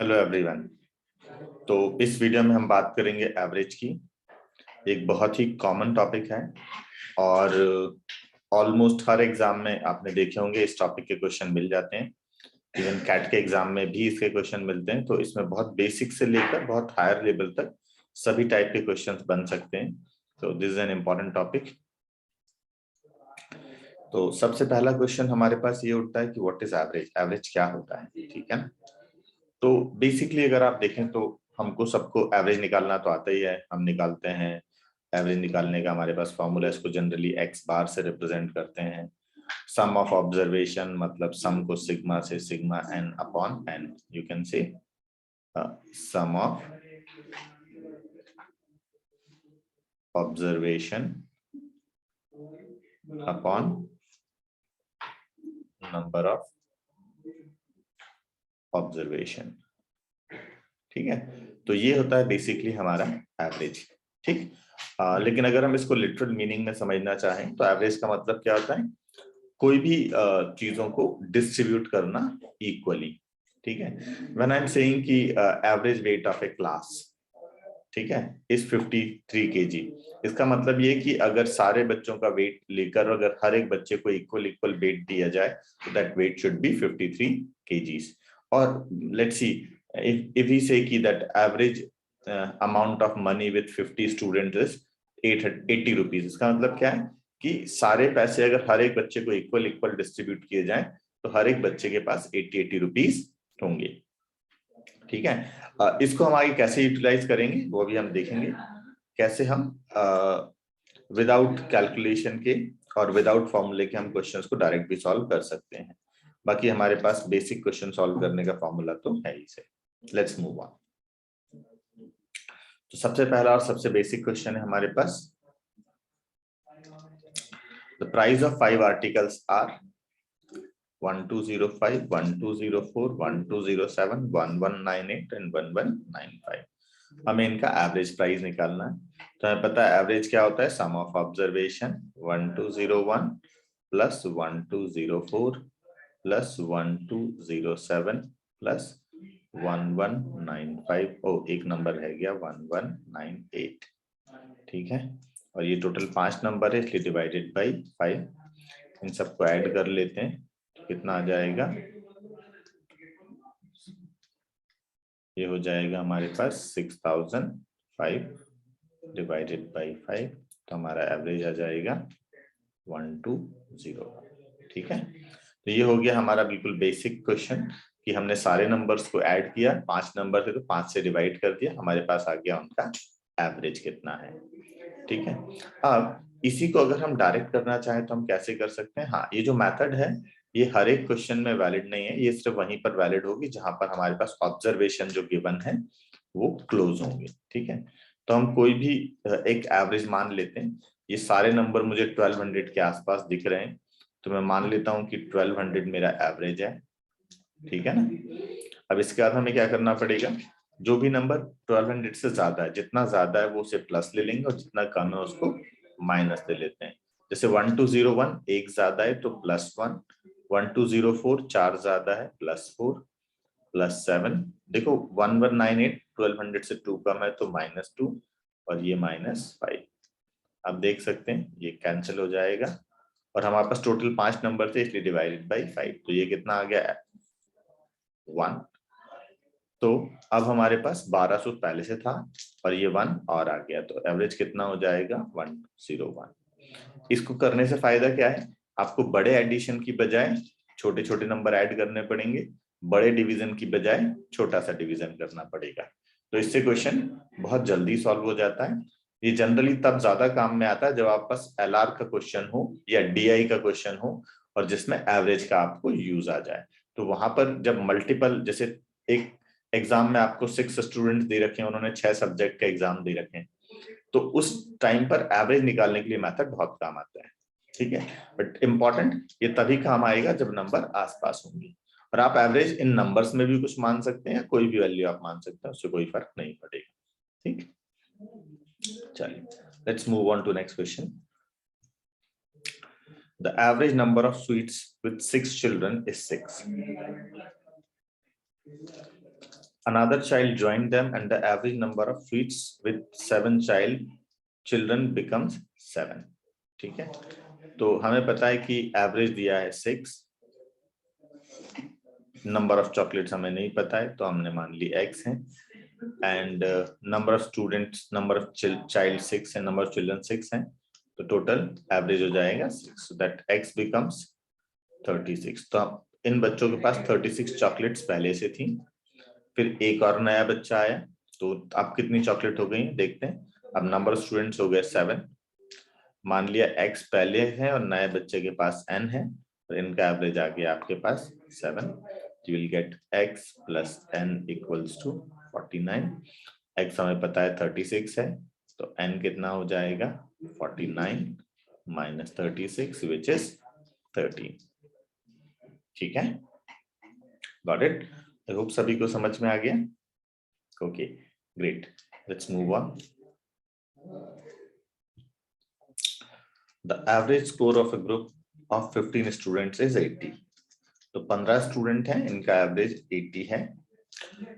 Hello everyone. तो इस video में हम बात करेंगे एवरेज की। एक बहुत ही कॉमन टॉपिक है और ऑलमोस्ट हर एग्जाम में आपने देखे होंगे इस टॉपिक के क्वेश्चन मिल जाते हैं। इवन कैट के एग्जाम में भी इसके क्वेश्चन मिलते हैं। तो इसमें बहुत बेसिक से लेकर बहुत हायर लेवल तक सभी टाइप के क्वेश्चंस बन सकते हैं। तो this is an important topic. तो सबसे पहला क्वेश्चन हमारे पास ये उठता है कि व्हाट इज एवरेज, एवरेज क्या होता है, ठीक है। तो बेसिकली अगर आप देखें तो हमको सबको एवरेज निकालना तो आता ही है, हम निकालते हैं। एवरेज निकालने का हमारे पास फॉर्मूला, इसको जनरली एक्स बार से रिप्रेजेंट करते हैं। सम ऑफ ऑब्जर्वेशन मतलब सम को सिग्मा से sigma n upon n, you can say sum of observation upon number of observation, ठीक है। तो ये होता है बेसिकली हमारा एवरेज, ठीक। लेकिन अगर हम इसको लिटरल मीनिंग में समझना चाहें तो एवरेज का मतलब क्या होता है, कोई भी चीजों को डिस्ट्रीब्यूट करना इक्वली, ठीक है। व्हेन आई एम सेइंग कि average weight of A class, ठीक है, इज 53 kg, इसका मतलब ये कि अगर सारे बच्चों का वेट लेकर अगर हर एक बच्चे को इक्वल इक्वल वेट दिया जाए तो that weight should be 53 kgs। और let's see if we say कि that average amount of money with 50 students is 80 rupees, इसका मतलब क्या है कि सारे पैसे अगर हर एक बच्चे को इक्वल इक्वल डिस्ट्रीब्यूट किए जाएं तो हर एक बच्चे के पास 80 रुपीस होंगे, ठीक है। इसको हम आगे कैसे यूटिलाइज करेंगे वो भी हम देखेंगे, कैसे हम विदाउट कैलकुलेशन के और विदाउट फॉर्मूले के हम क्वेश्चंस को डायरेक्ट भी सॉल्व कर सकते हैं। बाकी हमारे पास बेसिक क्वेश्चन सॉल्व करने का फॉर्मूला तो है ही से। Let's move on. तो सबसे पहला और सबसे बेसिक क्वेश्चन है हमारे पास, the price of 5 articles are 1205, 1204, 1207, 1198 and 1195। हमें इनका एवरेज प्राइस निकालना है। तो हमें पता है एवरेज क्या होता है, sum of observation 1201 plus 1204 plus 1207 plus 1195, ओ एक नंबर रह गया 1198, ठीक है। और ये टोटल 5 नंबर है इसलिए डिवाइडेड बाई 5, इन सबको ऐड कर लेते हैं तो कितना आ जाएगा, ये हो जाएगा हमारे पास 6005 डिवाइडेड बाई 5, तो हमारा एवरेज आ जाएगा 1201, ठीक है। तो ये हो गया हमारा बिल्कुल बेसिक क्वेश्चन कि हमने सारे नंबर्स को ऐड किया, 5 नंबर थे तो 5 से डिवाइड कर दिया, हमारे पास आ गया उनका एवरेज कितना है, ठीक है। अब इसी को अगर हम डायरेक्ट करना चाहें तो हम कैसे कर सकते हैं। हाँ, ये जो मेथड है ये हर एक क्वेश्चन में वैलिड नहीं है, ये सिर्फ वहीं पर वैलिड होगी जहां पर हमारे पास ऑब्जर्वेशन जो गिवन है वो क्लोज होंगे, ठीक है। तो हम कोई भी एक एवरेज मान लेते हैं। ये सारे नंबर मुझे 1200 के आसपास दिख रहे हैं तो मैं मान लेता हूं कि 1200 मेरा एवरेज है, ठीक है ना। अब इसके बाद हमें क्या करना पड़ेगा, जो भी नंबर 1200 से ज्यादा है, जितना ज्यादा है वो उसे प्लस ले लेंगे और जितना कम है उसको माइनस ले लेते हैं। जैसे 1201 एक ज्यादा है तो +1, 1204 4 ज्यादा है +4 +7, देखो 1198 1200 से 2 कम है तो -2 और ये -5। आप देख सकते हैं ये कैंसिल हो जाएगा और हमारे पास टोटल 5 नंबर थे इसलिए डिवाइडेड बाई 5, तो ये कितना आ गया 1। तो अब हमारे पास 1200 पहले से था और ये 1 और आ गया तो एवरेज कितना हो जाएगा 101। इसको करने से फायदा क्या है, आपको बड़े एडिशन की बजाय छोटे छोटे नंबर ऐड करने पड़ेंगे, बड़े डिवीजन की बजाय छोटा सा डिवीजन करना पड़ेगा। तो इससे क्वेश्चन बहुत जल्दी सॉल्व हो जाता है। ये जनरली तब ज्यादा काम में आता है जब आप पास एलआर का क्वेश्चन हो या डीआई का क्वेश्चन हो और जिसमें एवरेज का आपको यूज आ जाए। तो वहां पर जब मल्टीपल, जैसे एक एग्जाम में आपको 6 स्टूडेंट दे रखे हैं, उन्होंने 6 सब्जेक्ट का एग्जाम दे रखे हैं, तो उस टाइम पर एवरेज निकालने के लिए मेथड बहुत काम आता है, ठीक है। बट इंपॉर्टेंट ये तभी काम आएगा जब नंबर आसपास होंगे। और आप एवरेज इन नंबर्स में भी कुछ मान सकते हैं, कोई भी वैल्यू आप मान सकते हैं, उससे कोई फर्क नहीं पड़ेगा, ठीक। चलिए let's move on to next question. The average number of sweets with 6 children is 6. Another child joined them and the average number of sweets with 7 children becomes 7. ठीक है, तो हमें पता है कि एवरेज दिया है 6, नंबर ऑफ चॉकलेट्स हमें नहीं पता है तो हमने मान ली x है, and number of students, number of child 6 है, नंबर ऑफ चिल्ड्रन 6 है, तो टोटल एवरेज हो जाएगा 6, सो दैट x बिकम्स 36. तो इन बच्चों के पास 36 चॉकलेट्स पहले से थी, फिर एक और नया बच्चा आया, तो अब कितनी चॉकलेट हो गई देखते हैं. अब नंबर ऑफ स्टूडेंट्स हो गए 7, मान लिया x पहले है और नए बच्चे के पास n है, तो इनका एवरेज आ गया आपके पास 7. You will get x plus n equals to 49. x हमें पता है 36 है, तो n कितना हो जाएगा 49 minus 36 which is 13. ठीक है, got it? I hope सभी को समझ में आ गया. Okay, great. Let's move on. The average score of a group of 15 students is 80. तो 15 स्टूडेंट हैं, इनका एवरेज 80 है.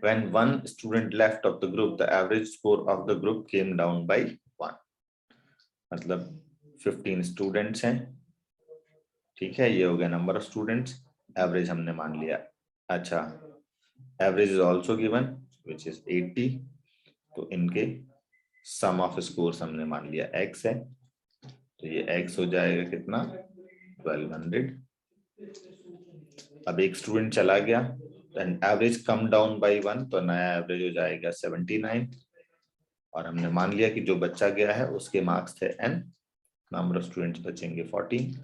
When one student left of the group, the average score of the group came down by 1. मतलब 15 students हैं, ठीक है, ये हो गया नंबर ऑफ स्टूडेंट्स, एवरेज हमने मान लिया. अच्छा, average is also given which is 80, तो इनके सम ऑफ स्कोर्स हमने मान लिया x है, तो ये x हो जाएगा कितना 1200. अब एक स्टूडेंट चला गया, एवरेज कम डाउन बाय 1, तो नया एवरेज हो जाएगा 79, और हमने मान लिया कि जो बच्चा गया है उसके मार्क्स थे n, नंबर ऑफ स्टूडेंट्स बचेंगे 40,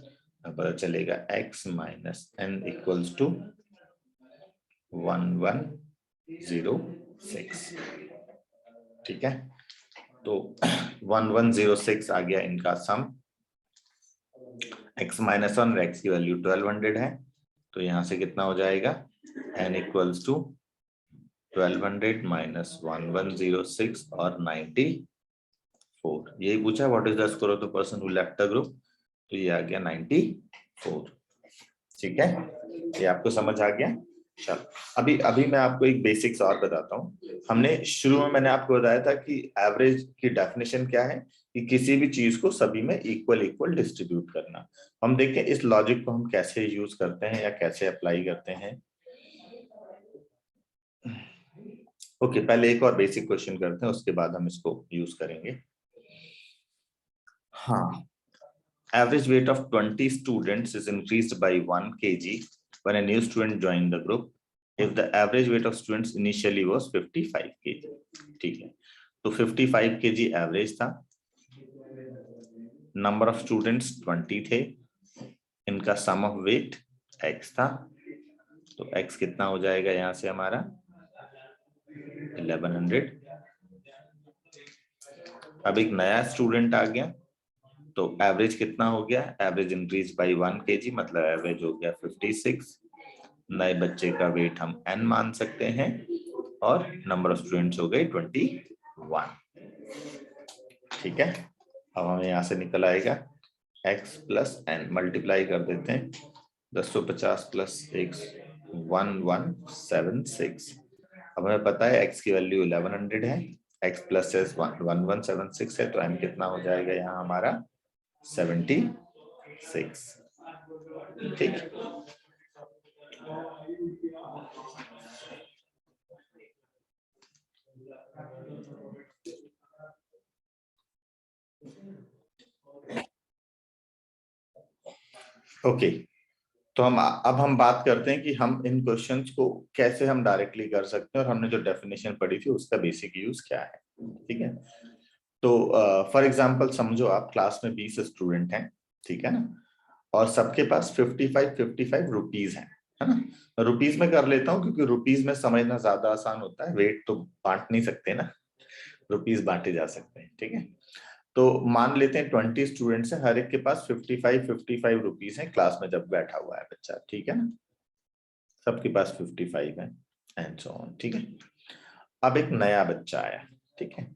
पता चलेगा x minus n equals to 1106. ठीक है, तो 1106 आ गया इनका सम. x माइनस 1, x की वैल्यू 1200 है, तो यहां से कितना हो जाएगा n इक्वल्स टू 1200 माइनस 1106 और 94. यही पूछा what is the score of the person who left the group, तो ये आ गया 94. ठीक है, ये आपको समझ आ गया. चलो, अभी मैं आपको एक बेसिक्स और बताता हूँ. हमने शुरू में मैंने आपको बताया था कि एवरेज की डेफिनेशन क्या है, कि किसी भी चीज को सभी में इक्वल इक्वल डिस्ट्रीब्यूट करना. हम देखें इस लॉजिक को हम कैसे यूज करते हैं या कैसे अप्लाई करते हैं. ओके, पहले एक और बेसिक क्वेश्चन करते हैं, उसके बाद हम इसको यूज करेंगे. हाँ, average weight of 20 students is increased by 1 kg when a new student joined the group if the average weight of students initially was 55 kg. ठीक है, तो 55 kg एवरेज था, नंबर ऑफ स्टूडेंट्स 20 थे, इनका सम ऑफ वेट x था, तो x कितना हो जाएगा यहां से हमारा 1100. अब एक नया स्टूडेंट आ गया, तो एवरेज कितना हो गया, एवरेज इंक्रीज बाय 1 kg, मतलब एवरेज हो गया 56. नए बच्चे का वेट हम n मान सकते हैं, और नंबर ऑफ स्टूडेंट्स हो गए 21. ठीक है, अब हमें यहां से निकल आएगा x प्लस n, मल्टीप्लाई कर देते हैं, 1050 प्लस 1176. अब हमें पता है x की वैल्यू 1100 है, x प्लस 1176 है, तो n कितना हो जाएगा यहाँ हमारा 76. ठीक, ओके. तो हम बात करते हैं कि हम इन क्वेश्चंस को कैसे हम डायरेक्टली कर सकते हैं, और हमने जो डेफिनेशन पढ़ी थी उसका बेसिक यूज क्या है. ठीक है, तो फॉर एग्जांपल समझो आप क्लास में 20 स्टूडेंट हैं, ठीक है ना, और सबके पास 55 रुपीज है ना. रुपीज में कर लेता हूँ क्योंकि रुपीज में समझना ज्यादा आसान होता है, वेट तो बांट नहीं सकते ना, रुपीज बांटे जा सकते हैं. ठीक है, तो मान लेते हैं 20 स्टूडेंट्स हैं, हर एक के पास 55 रुपीज है क्लास में जब बैठा हुआ है बच्चा. ठीक है ना, सबके पास 55 है एंड सो ऑन. ठीक है, अब एक नया बच्चा आया. ठीक है,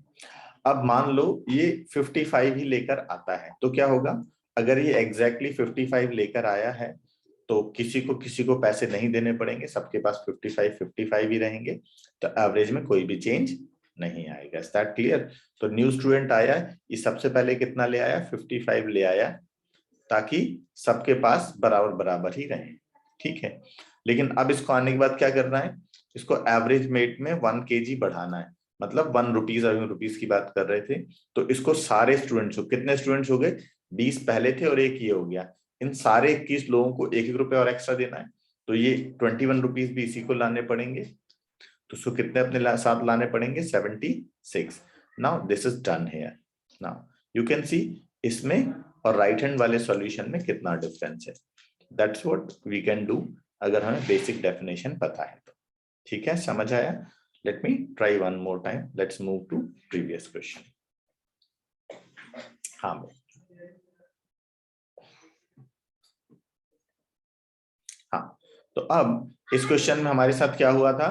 अब मान लो ये 55 ही लेकर आता है, तो क्या होगा, अगर ये एग्जैक्टली 55 लेकर आया है तो किसी को पैसे नहीं देने पड़ेंगे, सबके पास 55 ही रहेंगे, तो एवरेज में कोई भी चेंज नहीं आएगा। Is that clear? तो न्यू स्टूडेंट आया, ये सबसे पहले कितना ले आया, 55 ले आया, ताकि सबके पास बराबर बराबर ही रहे। ठीक है, लेकिन अब इसको आने के बाद क्या करना है, इसको एवरेज मेट में 1 kg बढ़ाना है, मतलब 1 रुपीज, अभी रुपीज की बात कर रहे थे, तो इसको सारे स्टूडेंट्स को, कितने स्टूडेंट्स हो गए, 20 पहले थे और एक ये हो गया, इन सारे 21 लोगों को 1-1 रुपए और एक्स्ट्रा देना है, तो ये 21 रुपीज भी इसी को लाने पड़ेंगे, तो उसको कितने अपने साथ लाने पड़ेंगे, 76। Now this is done here. Now you can सी इसमें और राइट हैंड वाले सॉल्यूशन में कितना डिफरेंस है। That's what we can do अगर हमें बेसिक डेफिनेशन पता है तो। ठीक है, समझ आया? Let me try one more time, let's move to previous question. हाँ हाँ, तो अब इस क्वेश्चन में हमारे साथ क्या हुआ था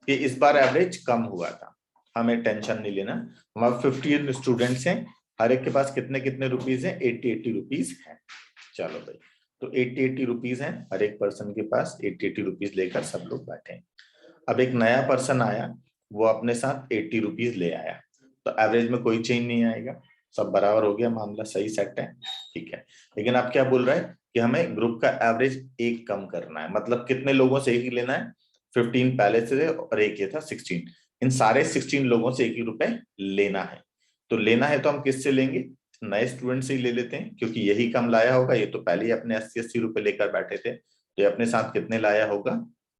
कि इस बार एवरेज कम हुआ था, हमें टेंशन नहीं लेना, हमारे 15 स्टूडेंट्स हैं, हर एक के पास कितने कितने रुपीज हैं, 80 रुपीज है। चलो भाई, तो 80 रुपीज है, हर एक पर्सन के पास 80 रुपीज लेकर सब लोग बैठे हैं। अब एक नया पर्सन आया, वो अपने साथ 80 रुपीज ले आया, तो एवरेज में कोई चेंज नहीं आएगा, सब बराबर हो गया, मामला सही सेट है। ठीक है, लेकिन आप क्या बोल रहा है कि हमें ग्रुप का एवरेज एक कम करना है, मतलब कितने लोगों से एक ही लेना है, 15 पहले से और एक ये था 16, इन सारे 16 लोगों से 1 रुपए लेना है। तो लेना है तो हम किससे लेंगे, नए स्टूडेंट से ही ले लेते हैं, क्योंकि यही कम लाया होगा, ये तो पहले ही अपने 80-80 रुपए लेकर बैठे थे, तो ये अपने साथ कितने लाया होगा,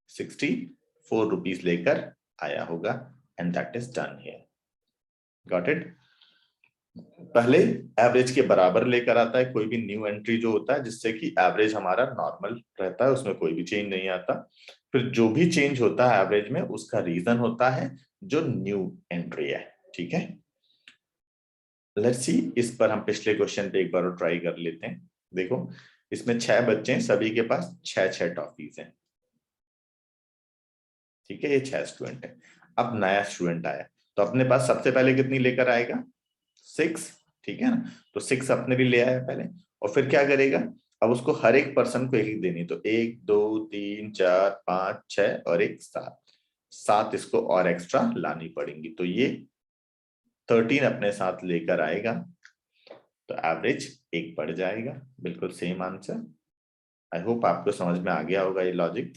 64 रुपीज लेकर आया होगा, and that is done here. Got it? पहले एवरेज के बराबर लेकर आता है कोई भी न्यू एंट्री जो होता है, जिससे कि एवरेज हमारा नॉर्मल रहता है, उसमें कोई भी चेंज नहीं आता। फिर जो भी चेंज होता है एवरेज में, उसका रीजन होता है जो न्यू एंट्री है। ठीक है, लेट्स सी, इस पर हम पिछले क्वेश्चन पे एक बार और ट्राई कर लेते हैं। देखो, इसमें 6 बच्चे हैं, सभी के पास 6 टॉफीज हैं। ठीक है, ये 6 स्टूडेंट है। अब नया स्टूडेंट आया, तो अपने पास सबसे पहले कितनी लेकर आएगा, 6। ठीक है ना, तो 6 अपने भी ले आया पहले, और फिर क्या करेगा, अब उसको हर एक पर्सन को एक देनी, तो 1 2 3 4 5 6 और 1 7 इसको और एक्स्ट्रा लानी पड़ेंगी, तो ये 13 अपने साथ लेकर आएगा, तो एवरेज 1 बढ़ जाएगा। बिल्कुल सेम आंसर। आई होप आपको समझ में आ गया होगा ये लॉजिक।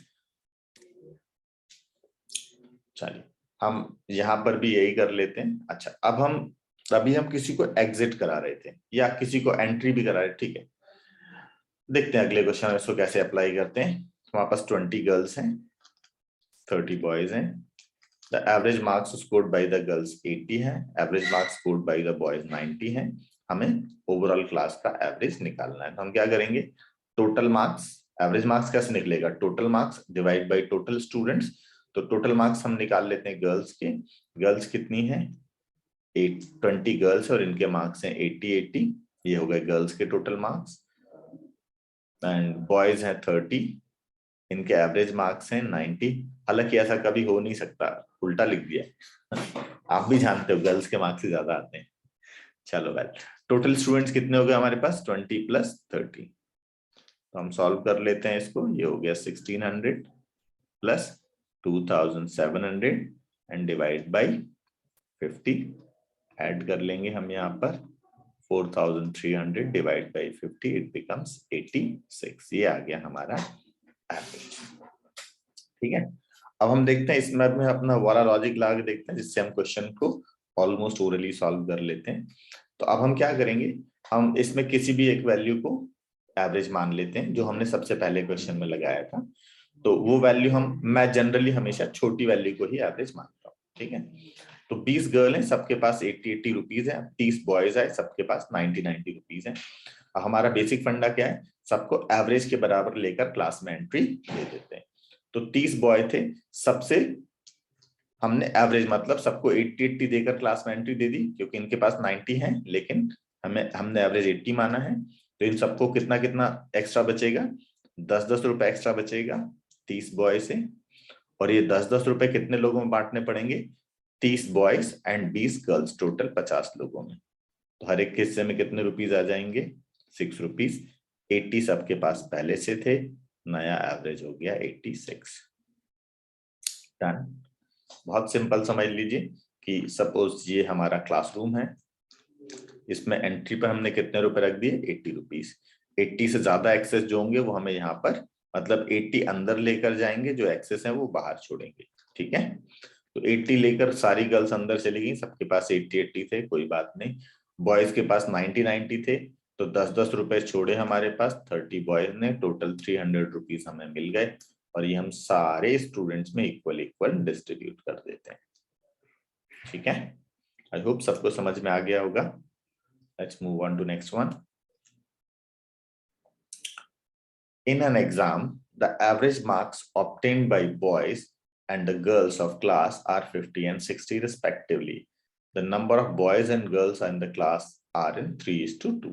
चलिए, हम यहाँ पर भी यही कर लेते हैं। अच्छा, अब अभी हम किसी को एग्जिट करा रहे थे या किसी को एंट्री भी करा रहे थे। ठीक है, देखते हैं अगले क्वेश्चन में इसको कैसे अप्लाई करते हैं। हमारे पास 20 गर्ल्स हैं, 30 बॉयज हैं। The average marks scored by the girls 80 है, average marks scored by the boys 90 है। हमें ओवरऑल क्लास का एवरेज निकालना है, तो हम क्या करेंगे, टोटल मार्क्स, एवरेज मार्क्स कैसे निकलेगा, total marks divide by total students. तो टोटल मार्क्स हम निकाल लेते हैं गर्ल्स के, गर्ल्स कितनी है, 20 गर्ल्स और इनके मार्क्स हैं 80, ये हो गए गर्ल्स के टोटल मार्क्स, एंड बॉयज हैं 30, इनके एवरेज मार्क्स हैं 90। हालांकि ऐसा कभी हो नहीं सकता, उल्टा लिख दिया आप भी जानते हो गर्ल्स के मार्क्स से ज्यादा आते हैं। चलो वेल, टोटल स्टूडेंट्स कितने हो गए हमारे पास, 20 + 30, तो हम सॉल्व कर लेते हैं इसको। ये हो गया 1600 + 2700 एंड डिवाइड बाई 50, ऐड कर लेंगे हम यहाँ पर 4300 डिवाइड बाई 50, इट बिकम्स 86। ये आ गया हमारा एवरेज। ठीक है, अब हम देखते हैं इसमें में अपना वाला लॉजिक लगा के देखते हैं, जिससे हम क्वेश्चन को ऑलमोस्ट ओरली सॉल्व कर लेते हैं। तो अब हम क्या करेंगे, हम इसमें किसी भी एक वैल्यू को एवरेज मान लेते हैं जो हमने सबसे पहले क्वेश्चन में लगाया था। तो वो वैल्यू मैं जनरली हमेशा छोटी वैल्यू को ही एवरेज मानता हूँ। ठीक है, तो 20 गर्ल हैं, सबके पास 80 रुपीज है, 30 बॉयज है, सबके पास 90 रुपीज है। हमारा बेसिक फंडा क्या है, सबको एवरेज के बराबर लेकर क्लास में एंट्री दे देते हैं। तो 30 बॉय थे, सबसे हमने एवरेज मतलब सबको 80 देकर क्लास में एंट्री दे दी, क्योंकि इनके पास 90 है, लेकिन हमने एवरेज 80 माना है। तो इन सबको कितना कितना एक्स्ट्रा बचेगा, 10 रुपए एक्स्ट्रा बचेगा 30 बॉय से, और ये 10 रुपए कितने लोगों में बांटने पड़ेंगे, 30 बॉयज एंड 20 गर्ल्स, टोटल 50 लोगों में। तो हर एक हिस्से में कितने रुपीज आ जाएंगे, 6 रुपीज। 80 सबके पास पहले से थे, नया एवरेज हो गया 86। डन। बहुत सिंपल समझ लीजिए कि सपोज ये हमारा क्लासरूम है, इसमें एंट्री पर हमने कितने रुपए रख दिए, 80 रुपीज। 80 से ज्यादा एक्सेस जो होंगे वो हमें यहाँ पर मतलब 80 अंदर लेकर जाएंगे, जो एक्सेस है वो बाहर छोड़ेंगे। ठीक है, तो 80 लेकर सारी गर्ल्स अंदर चली गई, सबके पास 80 थे, कोई बात नहीं। बॉयज के पास 90 थे, तो 10 रुपए छोड़े हमारे पास, 30 बॉयज ने, टोटल 300 रुपीज हमें मिल गए, और ये हम सारे स्टूडेंट्स में इक्वल इक्वल डिस्ट्रीब्यूट कर देते हैं। ठीक है, आई होप सबको समझ में आ गया होगा। Let's move on to next one. In an exam, the average marks obtained by boys and the girls of class are 50 and 60 respectively. The number of boys and girls in the class are in 3:2.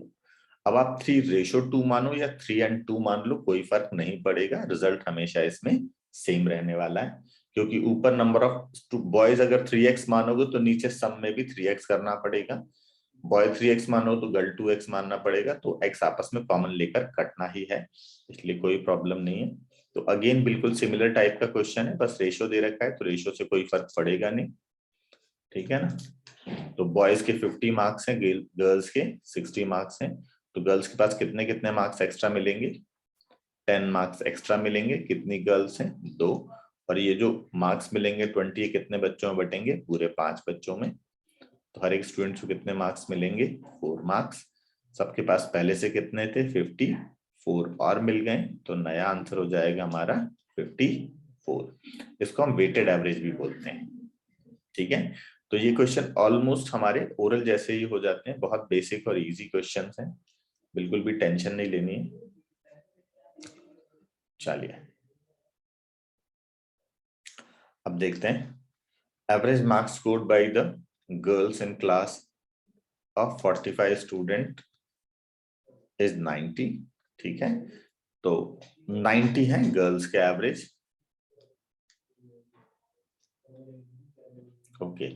अब आप 3:2 मानो या 3:2 मान लो, कोई फर्क नहीं पड़ेगा, result हमेशा इसमें सेम रहने वाला है, क्योंकि ऊपर नंबर ऑफ बॉयज अगर 3x मानोगे तो नीचे सम में भी 3x करना पड़ेगा। बॉय 3x मानो तो गर्ल 2x मानना पड़ेगा, तो x आपस में कॉमन लेकर कटना ही है, इसलिए कोई प्रॉब्लम नहीं है। तो अगेन बिल्कुल सिमिलर टाइप का क्वेश्चन है, बस रेशो दे रखा है, तो रेशो से कोई फर्क पड़ेगा नहीं। ठीक है ना, तो बॉयज के 50 मार्क्स हैं, गर्ल्स के 60 मार्क्स हैं, तो गर्ल्स के पास कितने कितने मार्क्स एक्स्ट्रा मिलेंगे, 10 मार्क्स एक्स्ट्रा मिलेंगे। कितनी गर्ल्स हैं, 2, और ये जो मार्क्स मिलेंगे 20 कितने बच्चों में बटेंगे, पूरे 5 बच्चों में, तो हर एक स्टूडेंट को कितने मार्क्स मिलेंगे, 4 मार्क्स। सबके पास पहले से कितने थे, 54 और मिल गए, तो नया आंसर हो जाएगा हमारा 54। इसको हम वेटेड एवरेज भी बोलते हैं। ठीक है, तो ये क्वेश्चन ऑलमोस्ट हमारे ओरल जैसे ही हो जाते हैं, बहुत बेसिक और इजी क्वेश्चंस हैं, बिल्कुल भी टेंशन नहीं लेनी है। चलिए अब देखते हैं average marks scored by the girls in class of 45 student is 90। ठीक है, तो 90 है गर्ल्स के एवरेज। ओके,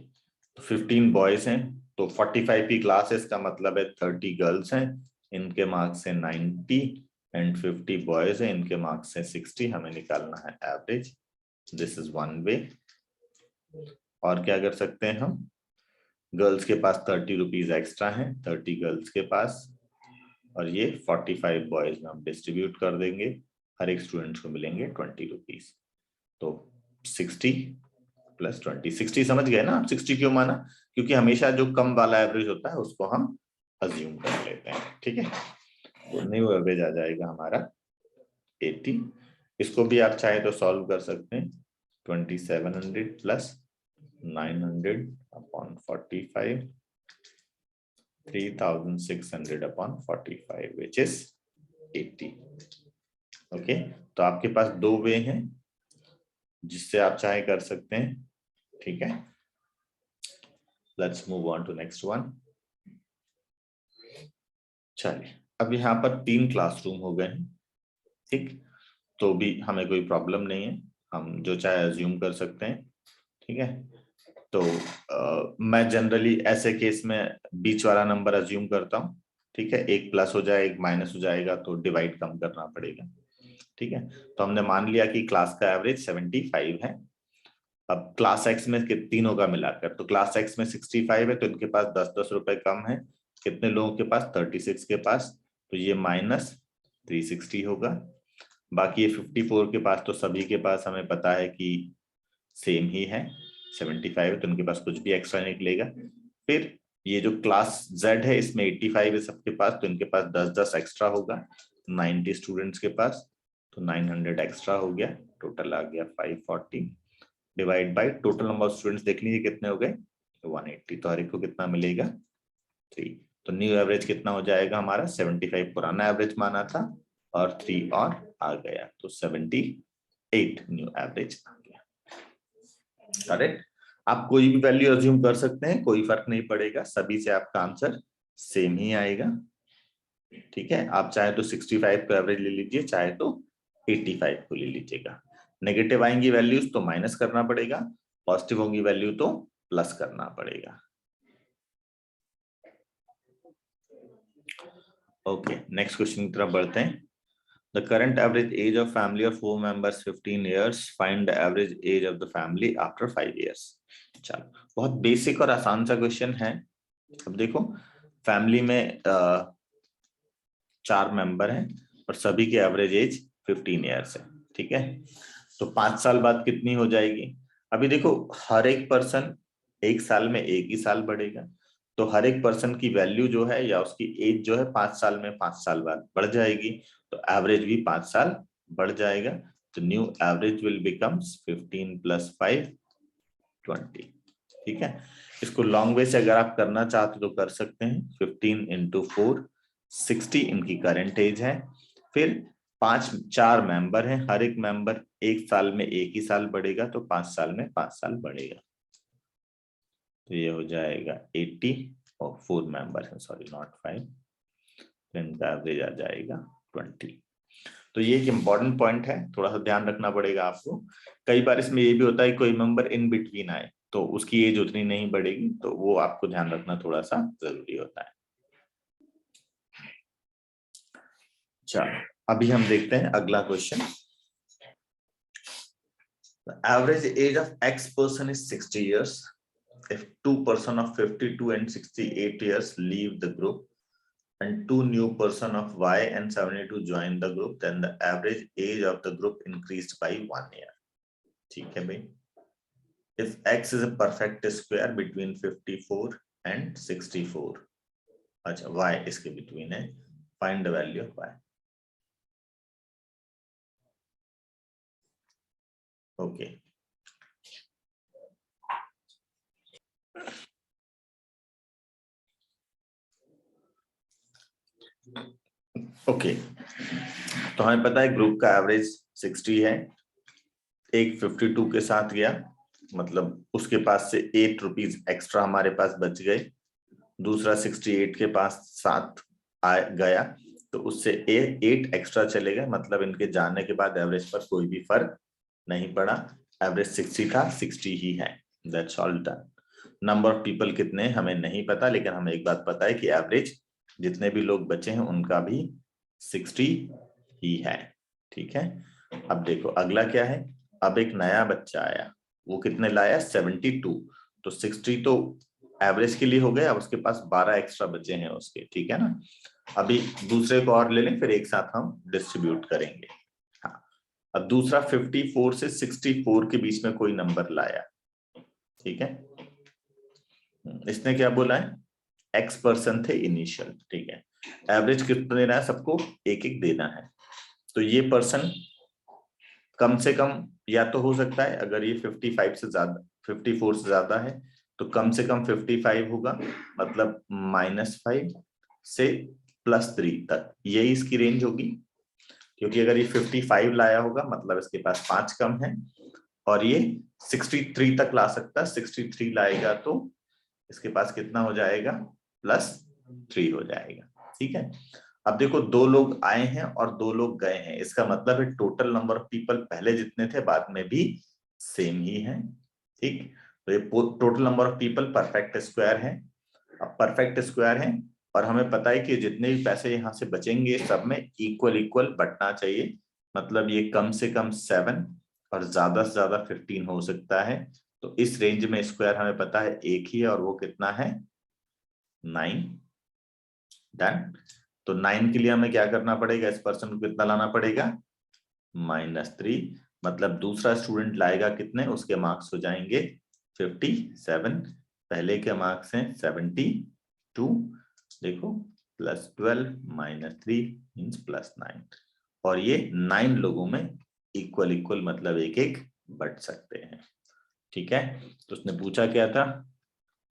15 बॉयज हैं, तो 45 की क्लासेस का मतलब है 30 गर्ल्स हैं, इनके मार्क्स है 90 एंड 50 बॉयज हैं, इनके मार्क्स है 60। हमें निकालना है average, this is one way. और क्या कर सकते हैं हम, गर्ल्स के पास 30 रुपीज एक्स्ट्रा है, 30 गर्ल्स के पास, और ये 45 बॉयज में हम डिस्ट्रीब्यूट कर देंगे, हर एक स्टूडेंट को मिलेंगे 20 रुपीज, तो 60 + 20, 60 समझ गए ना आप। 60 क्यों माना, क्योंकि हमेशा जो कम वाला एवरेज होता है उसको हम अज्यूम कर लेते हैं। ठीक है, तो न्यू एवरेज आ जाएगा हमारा 80। इसको भी आप चाहे तो सॉल्व कर सकते हैं, 2700 + 900 upon 45, 3600 upon 45 which is 80। Okay, तो आपके पास 2 वे हैं जिससे आप चाहे कर सकते हैं। ठीक है, let's move on to next one. चलिए, अब यहाँ पर 3 क्लासरूम हो गए हैं। ठीक, तो भी हमें कोई प्रॉब्लम नहीं है, हम जो चाहे अज्यूम कर सकते हैं। ठीक है, तो मैं जनरली ऐसे केस में बीच वाला नंबर अज्यूम करता हूँ। ठीक है, एक प्लस हो जाए एक माइनस हो जाएगा, तो डिवाइड कम करना पड़ेगा। ठीक है, तो हमने मान लिया कि क्लास का एवरेज 75 है। अब क्लास एक्स में तीनों का मिलाकर, तो क्लास एक्स में 65 है, तो इनके पास 10 रुपए कम है। कितने लोगों के पास, 36 के पास, तो ये -360 होगा। बाकी ये 54 के पास, तो सभी के पास हमें पता है कि सेम ही है, 75 है, तो उनके पास कुछ भी एक्स्ट्रा निकलेगा। फिर ये जो क्लास Z है इसमें 85 है सबके पास, तो इनके पास 10 एक्स्ट्रा होगा, 90 स्टूडेंट्स के पास, तो 900 एक्स्ट्रा हो गया, टोटल आ गया 540 divide by total number of students देख लीजिए कितने हो गए, 180, तो हर एक को कितना मिलेगा, 3। तो न्यू एवरेज कितना हो जाएगा हमारा, 75 पुराना एवरेज माना था और 3 और आ गया, तो 78 न्यू एवरेज आ गया। करेक्ट, आप कोई भी वैल्यू अज्यूम कर सकते हैं, कोई फर्क नहीं पड़ेगा, सभी से आपका आंसर सेम ही आएगा। ठीक है, आप चाहे तो 65 को एवरेज ले लीजिए, चाहे तो 85 को ले लीजिएगा। नेगेटिव आएंगी वैल्यूज तो माइनस करना पड़ेगा, पॉजिटिव होंगी वैल्यू तो प्लस करना पड़ेगा। ओके, नेक्स्ट क्वेश्चन की तरफ बढ़ते हैं। The current average age of family of 4 members 15 years. Find the average age of the family after 5 years. चलो, बहुत बेसिक और आसान सा क्वेश्चन है। अब देखो, फैमिली में 4 मेंबर हैं और सभी की एवरेज एज 15 इयर्स है, ठीक है। तो 5 साल बाद कितनी हो जाएगी? अभी देखो, हर एक पर्सन 1 साल में 1 ही साल बढ़ेगा, तो हर एक पर्सन की वैल्यू जो है या उसकी एज जो है 5 साल में 5 साल बाद बढ़ जाएगी, तो एवरेज भी 5 साल बढ़ जाएगा। तो न्यू एवरेज विल बिकम्स 15 + 5 20, ठीक है। इसको लॉन्ग वे से अगर आप करना चाहते तो कर सकते हैं। 15 × 4 60 इनकी करंट एज है। फिर 4 मेंबर हैं, हर एक मेंबर 1 साल में 1 ही साल बढ़ेगा, तो 5 साल में 5 साल बढ़ेगा। तो ये हो जाएगा 80 और 4 मेंबर है, सॉरी नॉट 5, तो इनका एवरेज आ जाएगा 20। तो ये एक इंपॉर्टेंट पॉइंट है, थोड़ा सा ध्यान रखना पड़ेगा आपको। कई बार इसमें ये भी होता है कोई मेंबर इन बिटवीन आए तो उसकी एज उतनी नहीं बढ़ेगी, तो वो आपको ध्यान रखना थोड़ा सा जरूरी होता है। चलो, अभी हम देखते हैं अगला question. Average age of X person is 60 years. If 2 person of 52 and 68 years leave the group and 2 new person of Y and 72 join the group, then the average age of the group increased by 1 year. ठीक है भाई। If X is a perfect square between 54 and 64, अच्छा Y इसके between है, find the value of Y. Okay. Okay, तो हमें पता है ग्रुप का एवरेज 60 है। एक 52 के साथ गया, मतलब उसके पास से 8 रुपीज एक्स्ट्रा हमारे पास बच गए। दूसरा 68 के पास 7 गया, तो उससे 8 एक्स्ट्रा चले गए, मतलब इनके जाने के बाद एवरेज पर कोई भी फर्क नहीं पड़ा। एवरेज 60 था, 60 ही है। That's all done. Number of people कितने हमें नहीं पता, लेकिन हमें एक बात पता है कि एवरेज जितने भी लोग बचे हैं उनका भी 60 ही है, ठीक है। अब देखो अगला क्या है। अब एक नया बच्चा आया, वो कितने लाया? 72। तो 60 तो एवरेज के लिए हो गया, उसके पास 12 एक्स्ट्रा बचे हैं उसके, ठीक है ना। अभी दूसरे को और ले लें, फिर एक साथ हम डिस्ट्रीब्यूट करेंगे। हाँ, अब दूसरा 54 से 64 के बीच में कोई नंबर लाया, ठीक है। इसने क्या बोला है? X पर्सन थे इनिशियल, ठीक है। एवरेज कितना देना है? सबको एक एक देना है। तो ये पर्सन कम से कम या तो हो सकता है, अगर ये 55 से ज्यादा 54 से ज्यादा है तो कम से कम 55 होगा, मतलब -5 से +3 तक, यही इसकी रेंज होगी। क्योंकि अगर ये 55 लाया होगा मतलब इसके पास 5 कम है, और ये 63 तक ला सकता है। 63 लाएगा तो इसके पास कितना हो जाएगा? +3 हो जाएगा, ठीक है। अब देखो, 2 लोग आए हैं और 2 लोग गए हैं, इसका मतलब है टोटल नंबर ऑफ पीपल पहले जितने थे बाद में भी सेम ही है, ठीक। तो ये total number of people perfect square है। अब परफेक्ट स्क्वायर है और हमें पता है कि जितने भी पैसे यहाँ से बचेंगे सब में इक्वल इक्वल बंटना चाहिए, मतलब ये कम से कम 7 और ज्यादा से ज्यादा 15 हो सकता है। तो इस रेंज में स्क्वायर हमें पता है एक ही है, और वो कितना है? 9। डन। तो 9 के लिए हमें क्या करना पड़ेगा? इस पर्सन को कितना लाना पड़ेगा? -3, मतलब दूसरा स्टूडेंट लाएगा कितने? उसके मार्क्स हो जाएंगे 57। पहले के मार्क्स हैं 72, देखो +12 -3 मींस +9, और ये 9 लोगों में इक्वल इक्वल मतलब एक एक बट सकते हैं, ठीक है। तो उसने पूछा क्या था?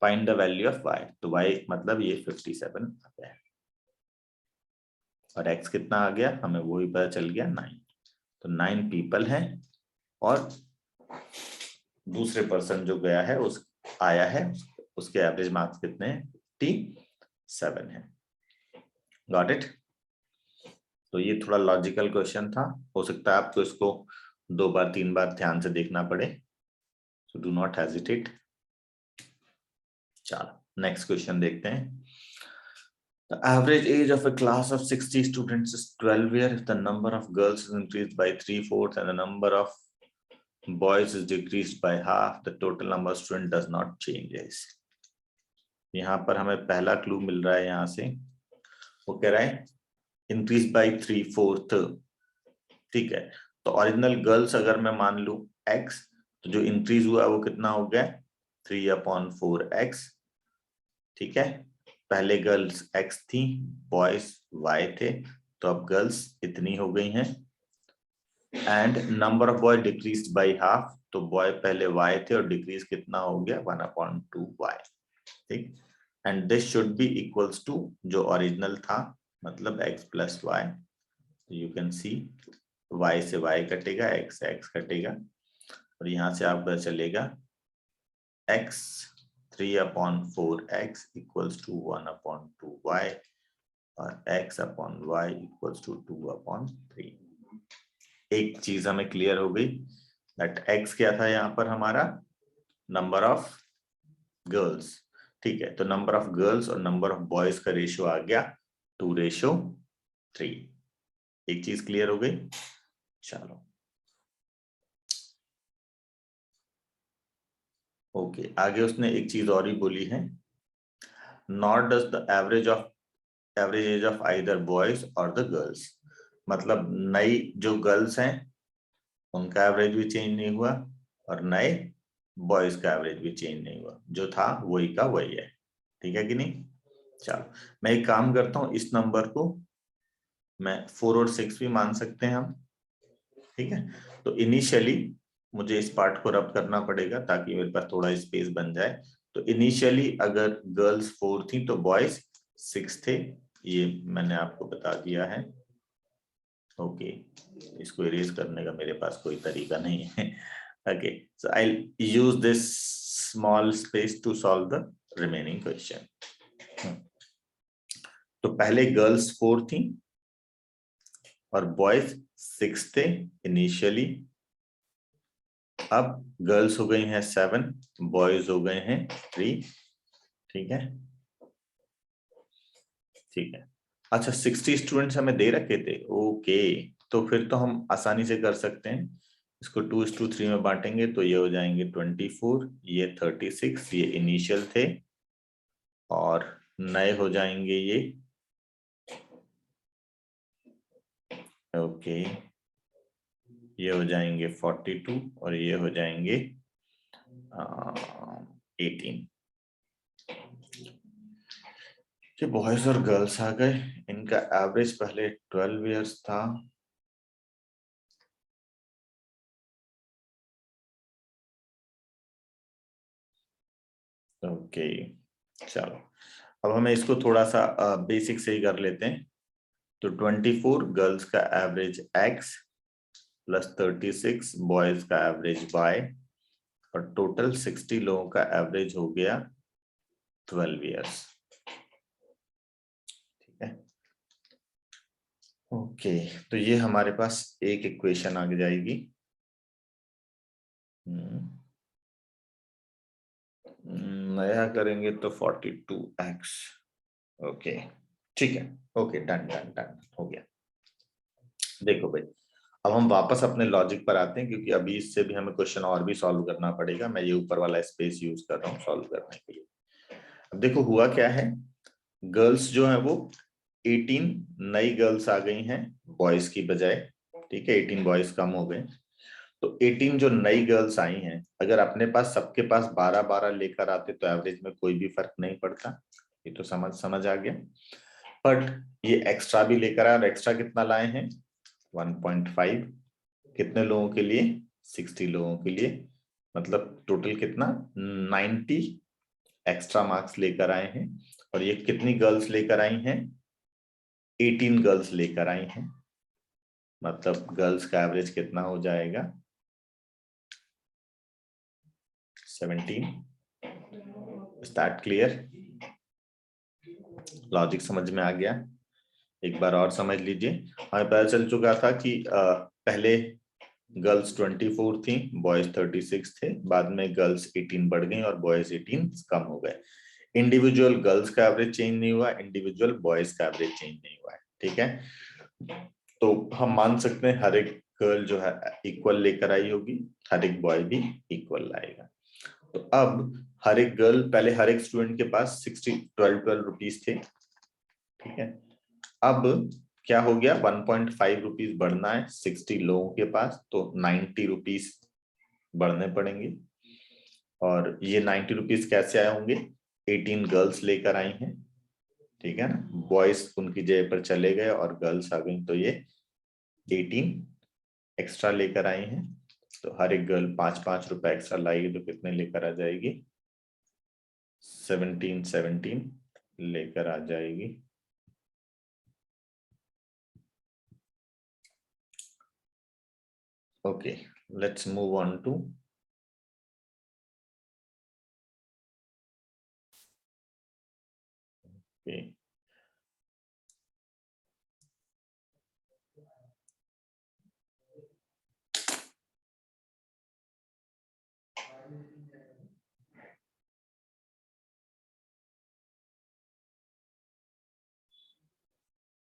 Find the value of y, तो y मतलब ये 57 आ गया, और x कितना आ गया हमें वो ही पता चल गया, 9। तो 9 पीपल हैं, और दूसरे पर्सन जो गया है उस आया है, उसके एवरेज मार्क्स कितने हैं? 57 है। Got it. तो ये थोड़ा लॉजिकल क्वेश्चन था, हो सकता है आपको इसको 2 बार 3 बार ध्यान से देखना पड़े, सो डू नॉट हेजिटेट। चलो नेक्स्ट क्वेश्चन देखते हैं। The average age of a class of 60 students is 12 years. If the number of girls is increased by 3/4 and the number of boys is decreased by half, the total number of students does not changes. यहाँ पर हमें पहला clue मिल रहा है, यहाँ से वो कह रहा है इंक्रीज बाय 3/4, ठीक है। तो ओरिजिनल गर्ल्स अगर मैं मान लूं x, तो जो इंक्रीज हुआ वो कितना हो गया 3/4x, ठीक है। पहले गर्ल्स x थी, बॉयज y थे, तो अब गर्ल्स इतनी हो गई हैं। And number of boy decrease by half, तो बॉय पहले y थे और डिक्रीज कितना हो गया 1/2y, ठीक। And this should be equals to जो ओरिजिनल था, मतलब x + y। You can see y से y कटेगा, x से x कटेगा, और यहां से आपका चलेगा x 3/4x equals to 1/2y और x/y इक्वल्स टू 2/3। एक चीज हमें क्लियर हो गई, दैट x क्या था यहाँ पर हमारा नंबर ऑफ गर्ल्स, ठीक है। तो नंबर ऑफ गर्ल्स और नंबर ऑफ बॉयज का रेशियो आ गया 2:3। एक चीज क्लियर हो गई। चलो ओके, आगे उसने एक चीज और ही बोली है, not does the average age of either boys और द गर्ल्स। मतलब नई जो गर्ल्स हैं उनका एवरेज भी चेंज नहीं हुआ और नए बॉयज का एवरेज भी चेंज नहीं हुआ, जो था वही का वही है, ठीक है कि नहीं। चलो मैं एक काम करता हूं, इस नंबर को मैं 4 और 6 भी मान सकते हैं हम, ठीक है। तो इनिशियली मुझे इस पार्ट को रब करना पड़ेगा ताकि मेरे पास थोड़ा स्पेस बन जाए। तो इनिशियली अगर गर्ल्स 4 थी तो बॉयज 6 थे, ये मैंने आपको बता दिया है। ओके, इसको इरेज करने का मेरे पास कोई तरीका नहीं है। Okay, so I use this small space to solve the remaining question. तो पहले गर्ल्स 4 थी और बॉयज 6 थे इनिशियली। अब गर्ल्स हो गई हैं 7, बॉयज हो गए हैं 3, ठीक है, ठीक है। अच्छा 60 स्टूडेंट्स हमें दे रखे थे, ओके। तो फिर तो हम आसानी से कर सकते हैं, इसको 2:3 में बांटेंगे तो ये हो जाएंगे 24, ये 36, ये इनिशियल थे और नए हो जाएंगे ये, ओके, ये हो जाएंगे 42 और ये हो जाएंगे 18। ये बॉयज और गर्ल्स आ गए, इनका एवरेज पहले 12 इयर्स था। ओके चलो, अब हमें इसको थोड़ा सा बेसिक से ही कर लेते हैं। तो 24 गर्ल्स का एवरेज x प्लस 36 बॉयज का एवरेज y और टोटल 60 लोगों का एवरेज हो गया 12 इयर्स, ठीक है। ओके, तो ये हमारे पास एक इक्वेशन आ जाएगी। नया करेंगे तो 42x, ओके ठीक है, ओके डन डन डन हो गया। देखो भाई, अब हम वापस अपने लॉजिक पर आते हैं क्योंकि अभी इससे भी हमें क्वेश्चन और भी सॉल्व करना पड़ेगा। मैं ये ऊपर वाला स्पेस यूज कर रहा हूँ सॉल्व करने के लिए। अब देखो हुआ क्या है, गर्ल्स जो है वो 18 नई गर्ल्स आ गई हैं बॉयज की बजाय, ठीक है, 18 बॉयज कम हो गए। तो 18 जो नई गर्ल्स आई हैं, अगर अपने पास सबके पास 12-12 लेकर आते तो एवरेज में कोई भी फर्क नहीं पड़ता, ये तो समझ आ गया। बट ये एक्स्ट्रा भी लेकर आए और एक्स्ट्रा कितना लाए हैं 1.5, कितने लोगों के लिए 60 लोगों के लिए, मतलब टोटल कितना 90 एक्स्ट्रा मार्क्स लेकर आए हैं। और ये कितनी गर्ल्स लेकर आई हैं 18 गर्ल्स लेकर आई हैं, मतलब गर्ल्स का एवरेज कितना हो जाएगा 17। स्टार्ट क्लियर, लॉजिक समझ में आ गया। एक बार और समझ लीजिए, हमें पता चल चुका था कि पहले गर्ल्स 24 थी, बॉयज 36 थे, बाद में गर्ल्स 18 बढ़ गई और बॉयज 18 कम हो गए। इंडिविजुअल गर्ल्स का एवरेज चेंज नहीं हुआ, इंडिविजुअल बॉयज का एवरेज चेंज नहीं हुआ है, ठीक है। तो हम मान सकते हैं हर एक गर्ल जो है इक्वल लेकर आई होगी, हर एक बॉय भी इक्वल लाएगा। तो अब हर एक गर्ल, पहले हर एक स्टूडेंट के पास 12 रुपीज थे, ठीक है। अब क्या हो गया, 1.5 रुपीज बढ़ना है 60 लोगों के पास, तो 90 रुपीज बढ़ने पड़ेंगे। और ये 90 रुपीज कैसे आए होंगे, 18 गर्ल्स लेकर आई हैं, ठीक है ना, बॉयज उनकी जगह पर चले गए और गर्ल्स आ गई, तो ये 18 एक्स्ट्रा लेकर आई हैं। तो हर एक गर्ल 5-5 रुपए एक्स्ट्रा लाएगी तो कितने लेकर आ जाएगी, 17 लेकर आ जाएगी। Okay, let's move on to okay.